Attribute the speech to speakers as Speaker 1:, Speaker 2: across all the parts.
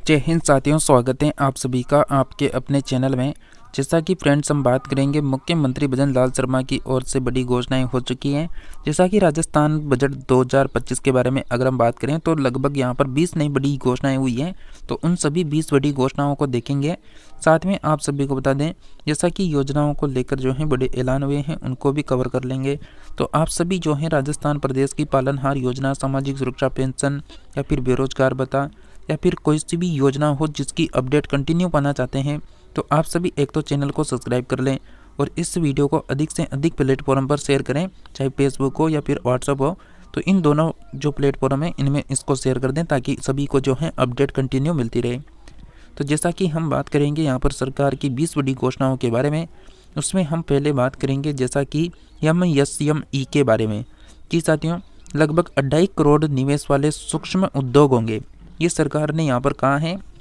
Speaker 1: जय हिंद साथियों, स्वागत है आप सभी का आपके अपने चैनल में। जैसा कि फ्रेंड्स हम बात करेंगे, मुख्यमंत्री भजन लाल शर्मा की ओर से बड़ी घोषणाएं हो चुकी हैं। जैसा कि राजस्थान बजट 2025 के बारे में अगर हम बात करें तो लगभग यहां पर 20 नई बड़ी घोषणाएं हुई हैं। तो उन सभी 20 बड़ी घोषणाओं को देखेंगे। साथ में आप सभी को बता दें, जैसा कि योजनाओं को लेकर जो है बड़े ऐलान हुए हैं उनको भी कवर कर लेंगे। तो आप सभी जो है राजस्थान प्रदेश की पालनहार योजना, सामाजिक सुरक्षा पेंशन या फिर बेरोजगार भत्ता या फिर कोई सी भी योजना हो जिसकी अपडेट कंटिन्यू पाना चाहते हैं तो आप सभी एक तो चैनल को सब्सक्राइब कर लें और इस वीडियो को अधिक से अधिक प्लेटफॉर्म पर शेयर करें, चाहे फेसबुक हो या फिर व्हाट्सएप हो। तो इन दोनों जो प्लेटफॉर्म है इनमें इसको शेयर कर दें ताकि सभी को जो है अपडेट कंटिन्यू मिलती रहे। तो जैसा कि हम बात करेंगे यहाँ पर सरकार की 20 बड़ी घोषणाओं के बारे में, उसमें हम पहले बात करेंगे जैसा कि MSME के बारे में कि साथियों लगभग 2.5 करोड़ निवेश वाले सूक्ष्म उद्योग होंगे, ये सरकार ने यहाँ पर कहा है।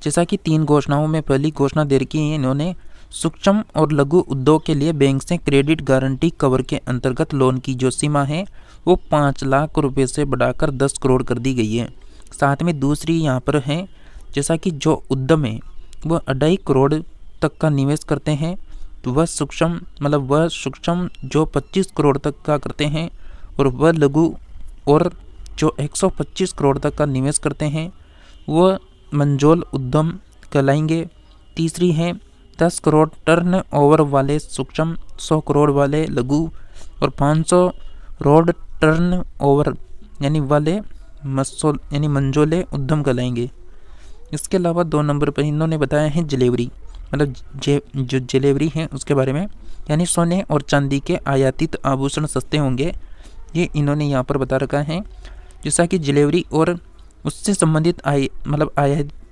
Speaker 1: जैसा कि 3 घोषणाओं में पहली घोषणा दे रखी है इन्होंने, सूक्ष्म और लघु उद्योग के लिए बैंक से क्रेडिट गारंटी कवर के अंतर्गत लोन की जो सीमा है वो 5 लाख रुपए से बढ़ाकर 10 करोड़ कर दी गई है। साथ में दूसरी यहाँ पर है, जैसा कि जो उद्यम है वह 2.5 करोड़ तक का निवेश करते हैं तो वह सूक्ष्म जो 25 करोड़ तक का करते हैं और वह लघु और जो 125 करोड़ तक का निवेश करते हैं वह मंझोल उद्यम कहलाएंगे। तीसरी है 10 करोड़ टर्न ओवर वाले सूक्ष्म, 100 करोड़ वाले लघु और 500 करोड़ टर्न ओवर वाले मंझोले उद्यम कहलाएंगे। इसके अलावा 2 नंबर पर इन्होंने बताया है जलेवरी, जो जलेवरी है उसके बारे में, यानी सोने और चांदी के आयातित आभूषण सस्ते होंगे, ये इन्होंने यहाँ पर बता रखा है। जैसा कि जलेवरी और उससे संबंधित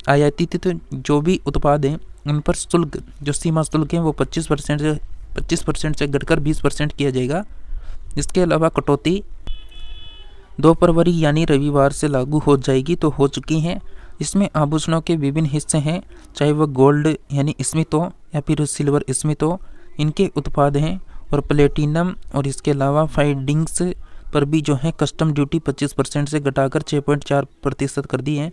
Speaker 1: आयातित जो भी उत्पाद हैं उन पर शुल्क, जो सीमा शुल्क है वो 25% से घटकर 20% किया जाएगा। इसके अलावा कटौती 2 फरवरी यानी रविवार से लागू हो जाएगी, तो हो चुकी हैं। इसमें आभूषणों के विभिन्न हिस्से हैं, चाहे वह गोल्ड यानी स्मिथ हो या फिर सिल्वर स्मिथ हो, इनके उत्पाद हैं और प्लेटिनम और इसके अलावा फाइंडिंग्स पर भी जो है कस्टम ड्यूटी 25% से घटाकर 6.4% कर दी है।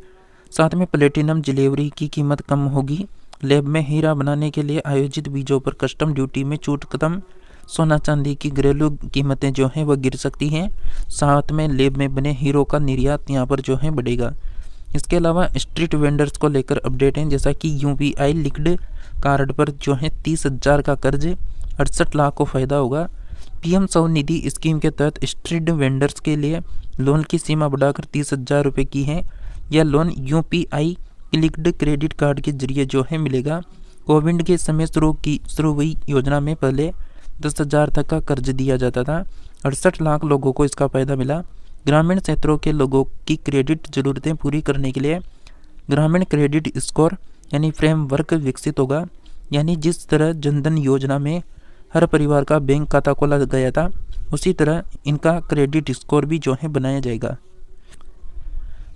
Speaker 1: साथ में प्लेटिनम जलेवरी की कीमत कम होगी। लैब में हीरा बनाने के लिए आयोजित बीजों पर कस्टम ड्यूटी में छूट खत्म। सोना चांदी की घरेलू कीमतें जो हैं वह गिर सकती हैं। साथ में लैब में बने हीरो का निर्यात यहाँ पर जो है बढ़ेगा। इसके अलावा स्ट्रीट वेंडर्स को लेकर अपडेट हैं, जैसा कि UPI लिंक्ड कार्ड पर जो है 30,000 का कर्ज, 68 लाख को फायदा होगा। PM स्वनिधि स्कीम के तहत स्ट्रीट वेंडर्स के लिए लोन की सीमा बढ़ाकर 30,000 रुपये की है। यह loan UPI linked credit card के जरिए जो है मिलेगा। कोविड के समय शुरू हुई योजना में पहले 10,000 तक का कर्ज दिया जाता था। 68 लाख लोगों को इसका फायदा मिला। ग्रामीण क्षेत्रों के लोगों की क्रेडिट जरूरतें पूरी करने के लिए ग्रामीण क्रेडिट स्कोर यानी फ्रेमवर्क विकसित होगा। यानी जिस तरह जनधन योजना में हर परिवार का बैंक खाता खोला गया था, उसी तरह इनका क्रेडिट स्कोर भी जो है बनाया जाएगा।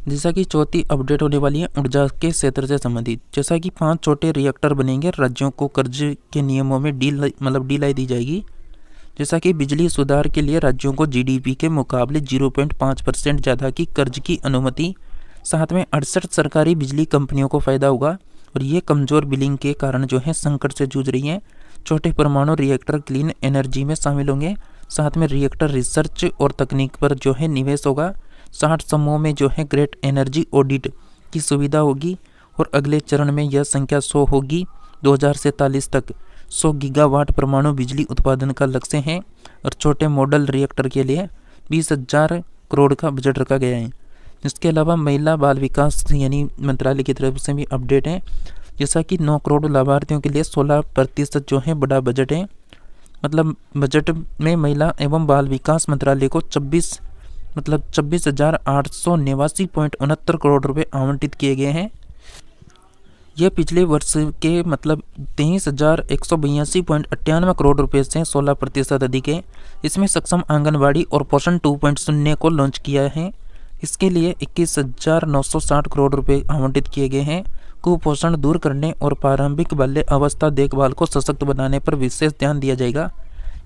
Speaker 1: जैसा कि चौथी अपडेट होने वाली है ऊर्जा के क्षेत्र से संबंधित, जैसा कि 5 छोटे रिएक्टर बनेंगे, राज्यों को कर्ज के नियमों में ढिलाई दी जाएगी। जैसा कि बिजली सुधार के लिए राज्यों को GDP के मुकाबले 0.5% ज़्यादा की कर्ज की अनुमति। साथ में 68 सरकारी बिजली कंपनियों को फायदा होगा और ये कमज़ोर बिलिंग के कारण जो है संकट से जूझ रही हैं। छोटे परमाणु रिएक्टर क्लीन एनर्जी में शामिल होंगे। साथ में रिएक्टर रिसर्च और तकनीक पर जो है निवेश होगा। 60 समूह में जो है ग्रेट एनर्जी ऑडिट की सुविधा होगी और अगले चरण में यह संख्या 100 होगी। 2047 तक 100 गीगावाट परमाणु बिजली उत्पादन का लक्ष्य है और छोटे मॉडल रिएक्टर के लिए 20,000 करोड़ का बजट रखा गया है। इसके अलावा महिला बाल विकास मंत्रालय की तरफ से भी अपडेट है, जैसा कि 9 करोड़ लाभार्थियों के लिए 16% जो है बड़ा बजट है। बजट में महिला एवं बाल विकास मंत्रालय को 26,889.69 करोड़ रुपए आवंटित किए गए हैं। यह पिछले वर्ष के 23,182.98 करोड़ रुपए से 16% अधिक है। इसमें सक्षम आंगनबाड़ी और पोषण 2.0 को लॉन्च किया है। इसके लिए 21,960 करोड़ रुपए आवंटित किए गए हैं। कुपोषण दूर करने और प्रारंभिक बाल्य अवस्था देखभाल को सशक्त बनाने पर विशेष ध्यान दिया जाएगा।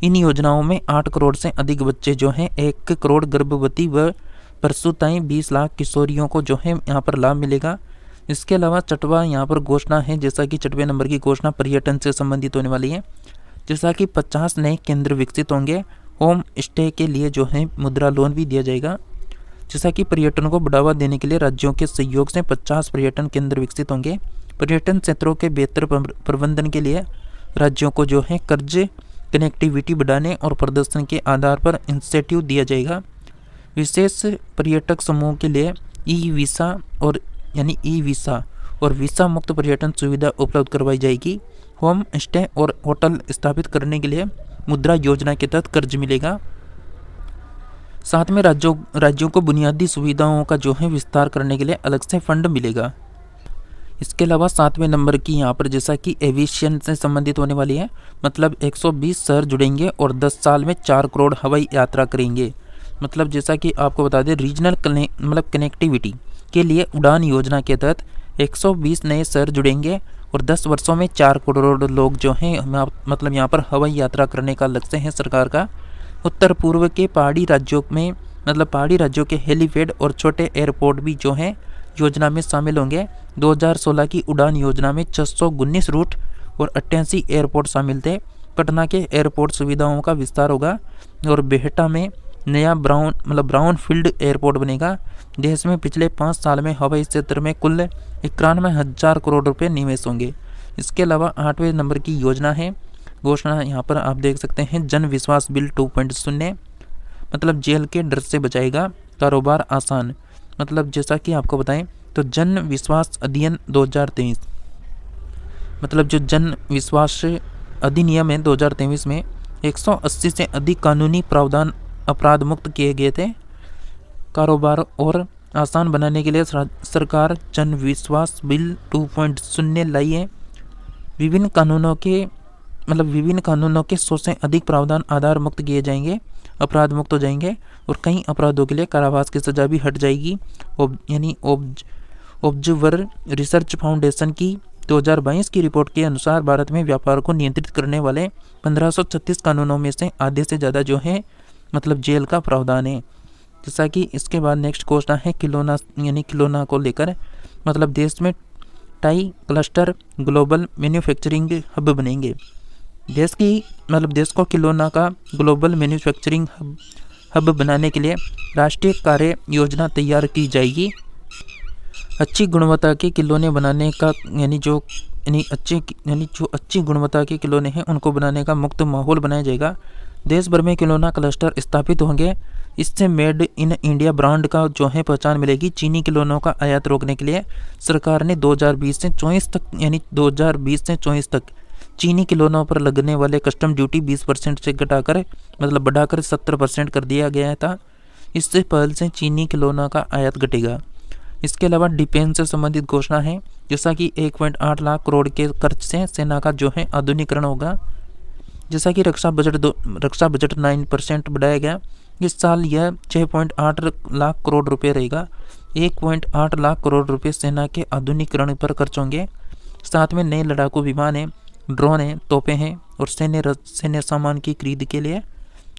Speaker 1: इन योजनाओं में 8 करोड़ से अधिक बच्चे जो हैं, 1 करोड़ गर्भवती व प्रसूताएं, 20 लाख किशोरियों को जो है यहाँ पर लाभ मिलेगा। इसके अलावा छठवां यहाँ पर घोषणा है, जैसा कि छठवें नंबर की घोषणा पर्यटन से संबंधित होने वाली है। जैसा कि 50 नए केंद्र विकसित होंगे। होम स्टे के लिए जो है मुद्रा लोन भी दिया जाएगा। जैसा कि पर्यटन को बढ़ावा देने के लिए राज्यों के सहयोग से 50 पर्यटन केंद्र विकसित होंगे। पर्यटन क्षेत्रों के बेहतर प्रबंधन के लिए राज्यों को जो है कर्ज, कनेक्टिविटी बढ़ाने और प्रदर्शन के आधार पर इंसेंटिव दिया जाएगा। विशेष पर्यटक समूह के लिए ई वीसा और वीसा मुक्त पर्यटन सुविधा उपलब्ध करवाई जाएगी। होम स्टे और होटल स्थापित करने के लिए मुद्रा योजना के तहत कर्ज मिलेगा। साथ में राज्यों को बुनियादी सुविधाओं का जो है विस्तार करने के लिए अलग से फंड मिलेगा। इसके अलावा 7वें नंबर की यहाँ पर जैसा कि एविएशन से संबंधित होने वाली है, मतलब 120 शहर जुड़ेंगे और 10 साल में 4 करोड़ हवाई यात्रा करेंगे। मतलब जैसा कि आपको बता दें, रीजनल कनेक्टिविटी के लिए उड़ान योजना के तहत 120 नए शहर जुड़ेंगे और 10 वर्षों में 4 करोड़ लोग जो हैं मतलब यहाँ पर हवाई यात्रा करने का लक्ष्य है सरकार का। उत्तर पूर्व के पहाड़ी राज्यों में मतलब पहाड़ी राज्यों के हेलीपैड और छोटे एयरपोर्ट भी जो हैं योजना में शामिल होंगे। 2016 की उड़ान योजना में 619 रूट और 88 एयरपोर्ट शामिल थे। पटना के एयरपोर्ट सुविधाओं का विस्तार होगा और बेहटा में नया ब्राउन फील्ड एयरपोर्ट बनेगा। देश में पिछले 5 साल में हवाई क्षेत्र में कुल 91,000 करोड़ रुपए निवेश होंगे। इसके अलावा 8वें नंबर की योजना है, घोषणा यहाँ पर आप देख सकते हैं, जन विश्वास बिल 2.0 मतलब जेल के डर से बचाएगा कारोबार आसान। मतलब जैसा कि आपको बताएं तो जन विश्वास अधिनियम 2023 मतलब जो जन विश्वास अधिनियम है 2023 में 180 से अधिक कानूनी प्रावधान अपराध मुक्त किए गए थे। कारोबार और आसान बनाने के लिए सरकार जन विश्वास बिल 2.0 लाई है। विभिन्न कानूनों के 100 से अधिक प्रावधान आधार मुक्त किए जाएंगे, अपराध मुक्त हो जाएंगे और कई अपराधों के लिए कारावास की सजा भी हट जाएगी। ऑब्जर्वर रिसर्च फाउंडेशन की 2022 की रिपोर्ट के अनुसार भारत में व्यापार को नियंत्रित करने वाले 1536 कानूनों में से आधे से ज़्यादा जो है मतलब जेल का प्रावधान है। जैसा कि इसके बाद नेक्स्ट घोषणा है खिलौना को लेकर, मतलब देश में tie cluster global manufacturing hub बनेंगे। देश को खिलौना का ग्लोबल मैन्युफैक्चरिंग हब बनाने के लिए राष्ट्रीय कार्य योजना तैयार की जाएगी। अच्छी गुणवत्ता के खिलौने बनाने का जो अच्छी गुणवत्ता के खिलौने हैं उनको बनाने का मुक्त माहौल बनाया जाएगा। देश भर में खिलौना क्लस्टर स्थापित होंगे। इससे मेड इन इंडिया ब्रांड का जो है पहचान मिलेगी। चीनी खिलौनों का आयात रोकने के लिए सरकार ने 2020 से 24 तक चीनी खिलौनों पर लगने वाले कस्टम ड्यूटी 20% से घटाकर बढ़ाकर 70% कर दिया गया था। इससे पहल से चीनी खिलौनों का आयात घटेगा। इसके अलावा डिफेंस से संबंधित घोषणा है, जैसा कि 1.8 लाख करोड़ के खर्च से सेना का जो है आधुनिकीकरण होगा। जैसा कि रक्षा बजट 9% बढ़ाया गया। इस साल यह 6.8 लाख करोड़ रुपए रहेगा। 1.8 लाख करोड़ रुपए सेना के आधुनिकीकरण पर खर्च होंगे। साथ में नए लड़ाकू विमान हैं, ड्रोन हैं, तोपें हैं और सैन्य सामान की खरीद के लिए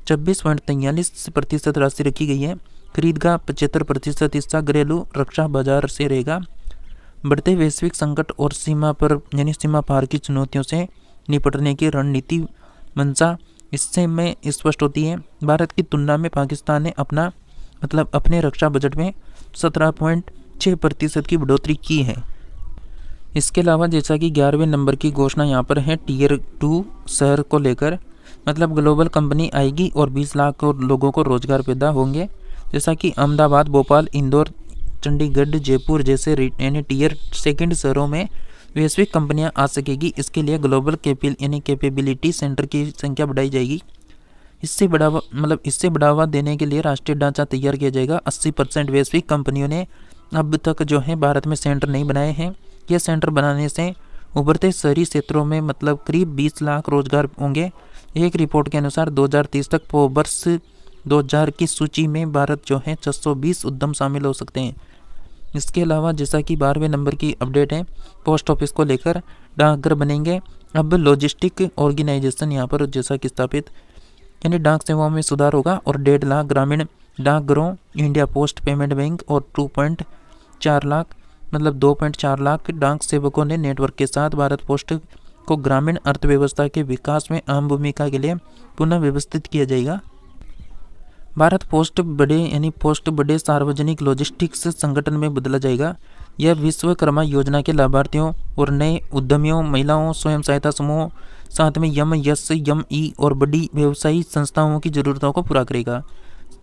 Speaker 1: 26.43% राशि रखी गई है। खरीद का 75% हिस्सा घरेलू रक्षा बाजार से रहेगा। बढ़ते वैश्विक संकट और सीमा पार की चुनौतियों से निपटने की रणनीति मंशा इससे में स्पष्ट होती है। भारत की तुलना में पाकिस्तान ने अपने रक्षा बजट में 17.6% की बढ़ोतरी की है। इसके अलावा जैसा कि 11वें नंबर की घोषणा यहाँ पर है टियर 2 शहर को लेकर, ग्लोबल कंपनी आएगी और 20 लाख लोगों को रोजगार पैदा होंगे। जैसा कि अहमदाबाद, भोपाल, इंदौर, चंडीगढ़, जयपुर जैसे टियर 2 शहरों में वैश्विक कंपनियां आ सकेगी। इसके लिए ग्लोबल कैपेबिलिटी सेंटर की संख्या बढ़ाई जाएगी। इससे बढ़ावा देने के लिए राष्ट्रीय ढांचा तैयार किया जाएगा। 80% वैश्विक कंपनियों ने अब तक जो है भारत में सेंटर नहीं बनाए हैं। यह सेंटर बनाने से उभरते शहरी क्षेत्रों में करीब 20 लाख रोजगार होंगे। एक रिपोर्ट के अनुसार 2030 तक वर्ष 2000 की सूची में भारत जो है 620 उद्यम शामिल हो सकते हैं। इसके अलावा जैसा कि 12वें नंबर की अपडेट है पोस्ट ऑफिस को लेकर, डाकघर बनेंगे। अब लॉजिस्टिक ऑर्गेनाइजेशन यहाँ पर जैसा कि स्थापित डाक सेवाओं में सुधार होगा और 1.5 लाख ग्रामीण डाकघरों, इंडिया पोस्ट पेमेंट बैंक और 2.4 लाख मतलब 2.4 लाख डाक सेवकों ने नेटवर्क के साथ भारत पोस्ट को ग्रामीण अर्थव्यवस्था के विकास में अहम भूमिका के लिए पुनः व्यवस्थित किया जाएगा। भारत पोस्ट बड़े सार्वजनिक लॉजिस्टिक्स संगठन में बदला जाएगा। यह विश्वकर्मा योजना के लाभार्थियों और नए उद्यमियों, महिलाओं, स्वयं सहायता समूहों, साथ में एमएसएमई और बड़ी व्यवसायी संस्थाओं की ज़रूरतों को पूरा करेगा।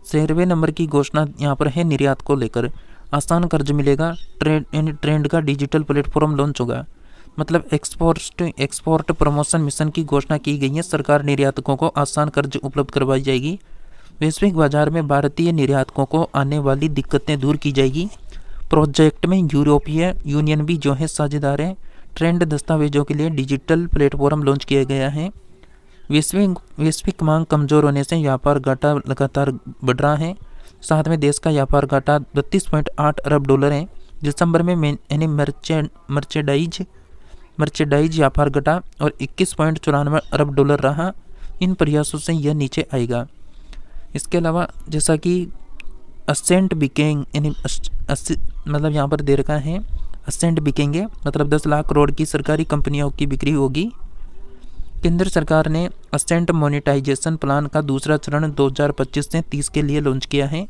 Speaker 1: 13वें नंबर की घोषणा यहाँ पर है निर्यात को लेकर। आसान कर्ज मिलेगा। ट्रेंड का डिजिटल प्लेटफॉर्म लॉन्च होगा। मतलब एक्सपोर्ट प्रमोशन मिशन की घोषणा की गई है। सरकार निर्यातकों को आसान कर्ज उपलब्ध करवाई जाएगी। वैश्विक बाजार में भारतीय निर्यातकों को आने वाली दिक्कतें दूर की जाएगी। प्रोजेक्ट में यूरोपीय यूनियन भी जो है साझेदार है। ट्रेंड दस्तावेजों के लिए डिजिटल प्लेटफॉर्म लॉन्च किया गया है। वैश्विक मांग कमजोर होने से व्यापार घाटा लगातार बढ़ रहा है। साथ में देश का व्यापार घाटा 32.8 अरब डॉलर है। दिसंबर में मर्चेंडाइज व्यापार घटा और 21.94 अरब डॉलर रहा। इन प्रयासों से यह नीचे आएगा। इसके अलावा जैसा कि असेंट बिकेंग मतलब यहाँ पर दे रखा है असेंट बिकेंगे, मतलब 10 लाख करोड़ की सरकारी कंपनियों की बिक्री होगी। केंद्र सरकार ने असेंट मोनेटाइजेशन प्लान का दूसरा चरण 2025 से 30 के लिए लॉन्च किया है।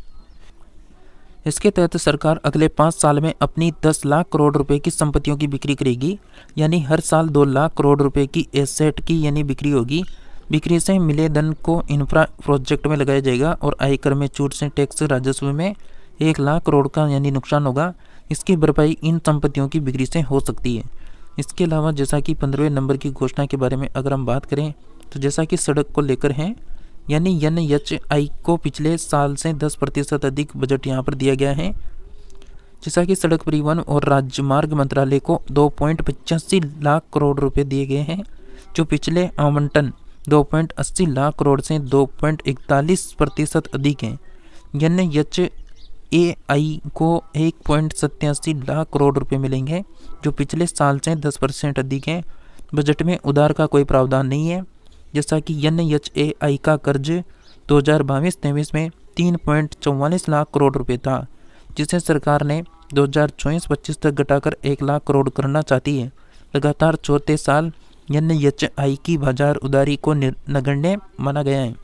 Speaker 1: इसके तहत सरकार अगले 5 साल में अपनी 10 लाख करोड़ रुपए की संपत्तियों की बिक्री करेगी। यानी हर साल 2 लाख करोड़ रुपए की एसेट की यानी बिक्री होगी। बिक्री से मिले धन को इंफ्रा प्रोजेक्ट में लगाया जाएगा और आयकर में छूट से टैक्स राजस्व में 1 लाख करोड़ का यानी नुकसान होगा। इसकी भरपाई इन संपत्तियों की बिक्री से हो सकती है। इसके अलावा जैसा कि 15वें नंबर की घोषणा के बारे में अगर हम बात करें तो जैसा कि सड़क को लेकर है, यानी NHAI को पिछले साल से 10% अधिक बजट यहाँ पर दिया गया है। जैसा कि सड़क परिवहन और राजमार्ग मंत्रालय को 2.85 लाख करोड़ रुपए दिए गए हैं, जो पिछले आवंटन 2.80 लाख करोड़ से 2.41% अधिक हैं। NHAI को 1.87 लाख करोड़ रुपए मिलेंगे, जो पिछले साल से 10% अधिक हैं। बजट में उधार का कोई प्रावधान नहीं है। जैसा कि NHAI का कर्ज 2022-23 में 3.44 लाख करोड़ रुपए था, जिसे सरकार ने 2024-25 तक घटाकर 1 लाख करोड़ करना चाहती है। लगातार चौथे साल NHAI की बाजार उधारी को नगण्य माना गया है।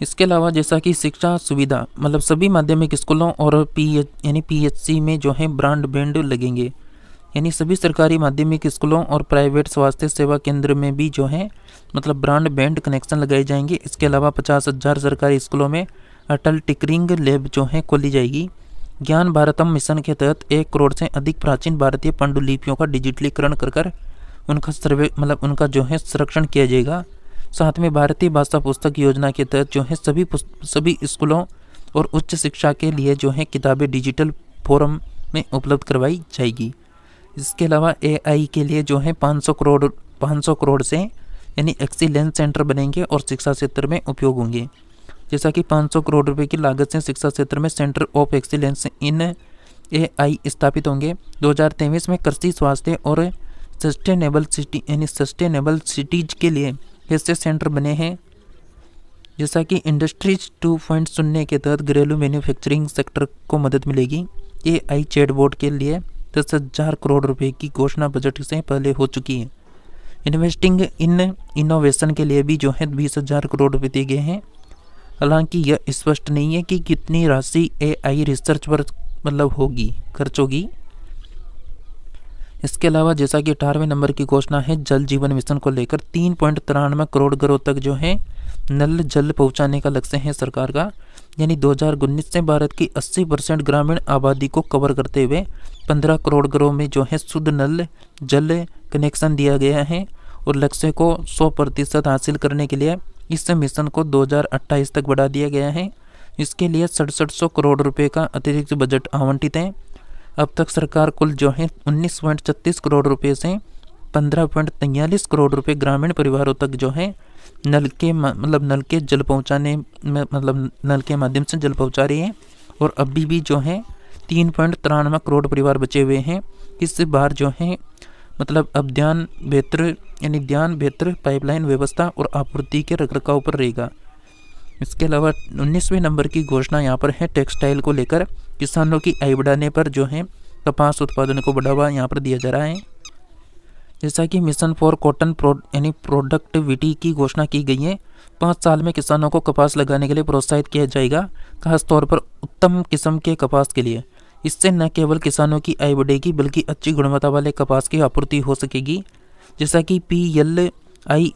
Speaker 1: इसके अलावा जैसा कि शिक्षा सुविधा, मतलब सभी माध्यमिक स्कूलों और PHC में जो है ब्रॉडबैंड लगेंगे। यानी सभी सरकारी माध्यमिक स्कूलों और प्राइवेट स्वास्थ्य सेवा केंद्र में भी जो है मतलब ब्रॉडबैंड कनेक्शन लगाए जाएंगे। इसके अलावा 50,000 सरकारी स्कूलों में अटल टिंकरिंग लैब जो है खोली जाएगी। ज्ञान भारतम मिशन के तहत 1 करोड़ से अधिक प्राचीन भारतीय पांडुलिपियों का डिजिटलीकरण कर उनका उनका जो है संरक्षण किया जाएगा। साथ में भारतीय भाषा पुस्तक योजना के तहत जो है सभी स्कूलों और उच्च शिक्षा के लिए जो है किताबें डिजिटल फॉर्म में उपलब्ध करवाई जाएगी। इसके अलावा AI के लिए जो है 500 करोड़ से यानी एक्सीलेंस सेंटर बनेंगे और शिक्षा क्षेत्र में उपयोग होंगे। जैसा कि 500 करोड़ रुपए की लागत से शिक्षा क्षेत्र में centre of excellence in AI स्थापित होंगे। 2023 में कृषि, स्वास्थ्य और सस्टेनेबल सिटीज के लिए ऐसे सेंटर बने हैं। जैसा कि इंडस्ट्रीज 2.0 के तहत घरेलू मैन्युफैक्चरिंग सेक्टर को मदद मिलेगी। AI चैटबॉट के लिए 10,000 करोड़ रुपए की घोषणा बजट से पहले हो चुकी है। इन्वेस्टिंग इन इनोवेशन के लिए भी जो है 20,000 करोड़ रुपए दिए गए हैं। हालांकि यह स्पष्ट नहीं है कि कितनी राशि AI रिसर्च पर खर्च होगी। इसके अलावा जैसा कि 18वें नंबर की घोषणा है जल जीवन मिशन को लेकर 3.93 करोड़ घरों तक जो है नल जल पहुंचाने का लक्ष्य है सरकार का। यानी 2019 से भारत की 80% ग्रामीण आबादी को कवर करते हुए 15 करोड़ घरों में जो है शुद्ध नल जल कनेक्शन दिया गया है। और लक्ष्य को 100% हासिल करने के लिए इस मिशन को 2028 तक बढ़ा दिया गया है। इसके लिए 6700 करोड़ रुपए का अतिरिक्त बजट आवंटित है। अब तक सरकार कुल जो है 19.36 करोड़ रुपए से 15.43 करोड़ रुपए ग्रामीण परिवारों तक जो है नल के जल पहुंचाने नल के माध्यम से जल पहुंचा रही है। और अभी भी जो है 3.93 करोड़ परिवार बचे हुए हैं। इससे बाहर जो है अब ध्यान बेहतर पाइपलाइन व्यवस्था और आपूर्ति के रखरखाव पर रहेगा। इसके अलावा 19वें नंबर की घोषणा यहाँ पर है टेक्सटाइल को लेकर, किसानों की आय बढ़ाने पर जो है कपास उत्पादन को बढ़ावा यहाँ पर दिया जा रहा है। जैसा कि मिशन फॉर कॉटन यानी प्रोडक्टिविटी की घोषणा की गई है। 5 साल में किसानों को कपास लगाने के लिए प्रोत्साहित किया जाएगा, खासतौर पर उत्तम किस्म के कपास के लिए। इससे न केवल किसानों की आय बढ़ेगी बल्कि अच्छी गुणवत्ता वाले कपास की आपूर्ति हो सकेगी। जैसा कि PLI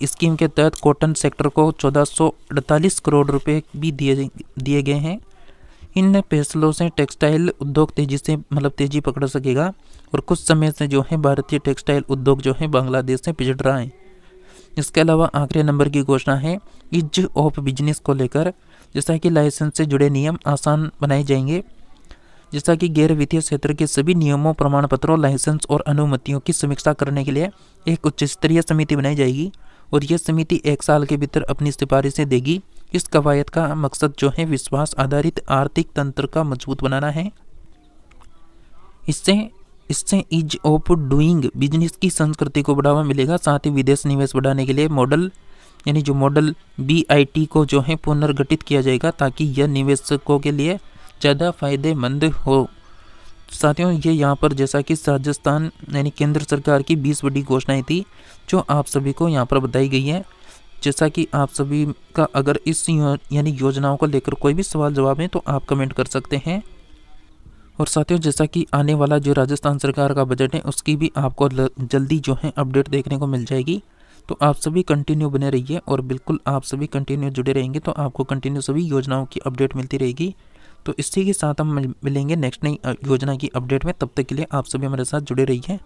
Speaker 1: स्कीम के तहत कॉटन सेक्टर को 1448 करोड़ रुपए भी दिए गए हैं। इन फैसलों से टेक्सटाइल उद्योग तेजी पकड़ सकेगा और कुछ समय से जो है भारतीय टेक्सटाइल उद्योग जो है बांग्लादेश से पिछड़ रहा है। इसके अलावा आखिरी नंबर की घोषणा है ईज ऑफ बिजनेस को लेकर, जैसा कि लाइसेंस से जुड़े नियम आसान बनाए जाएंगे। जैसा कि गैर वित्तीय क्षेत्र के सभी नियमों, प्रमाण पत्रों, लाइसेंस और अनुमतियों की समीक्षा करने के लिए एक उच्च स्तरीय समिति बनाई जाएगी और यह समिति 1 साल के भीतर अपनी सिफारिशें देगी। इस कवायद का मकसद जो है विश्वास आधारित आर्थिक तंत्र का मजबूत बनाना है। इससे ईज ऑफ डूइंग बिजनेस की संस्कृति को बढ़ावा मिलेगा। साथ ही विदेश निवेश बढ़ाने के लिए मॉडल BIT को जो है पुनर्गठित किया जाएगा ताकि यह निवेशकों के लिए ज़्यादा फायदेमंद हो। साथियों, ये यहाँ पर जैसा कि राजस्थान केंद्र सरकार की 20 बड़ी घोषणाएं थी जो आप सभी को यहाँ पर बताई गई है। जैसा कि आप सभी का अगर इस योजनाओं को लेकर कोई भी सवाल जवाब है तो आप कमेंट कर सकते हैं। और साथियों, जैसा कि आने वाला जो राजस्थान सरकार का बजट है उसकी भी आपको जल्दी जो है अपडेट देखने को मिल जाएगी। तो आप सभी कंटिन्यू बने रहिए और बिल्कुल आप सभी कंटिन्यू जुड़े रहेंगे तो आपको कंटिन्यू सभी योजनाओं की अपडेट मिलती रहेगी। तो इसी के साथ हम मिलेंगे नेक्स्ट नई योजना की अपडेट में। तब तक के लिए आप सभी हमारे साथ जुड़े रहिए।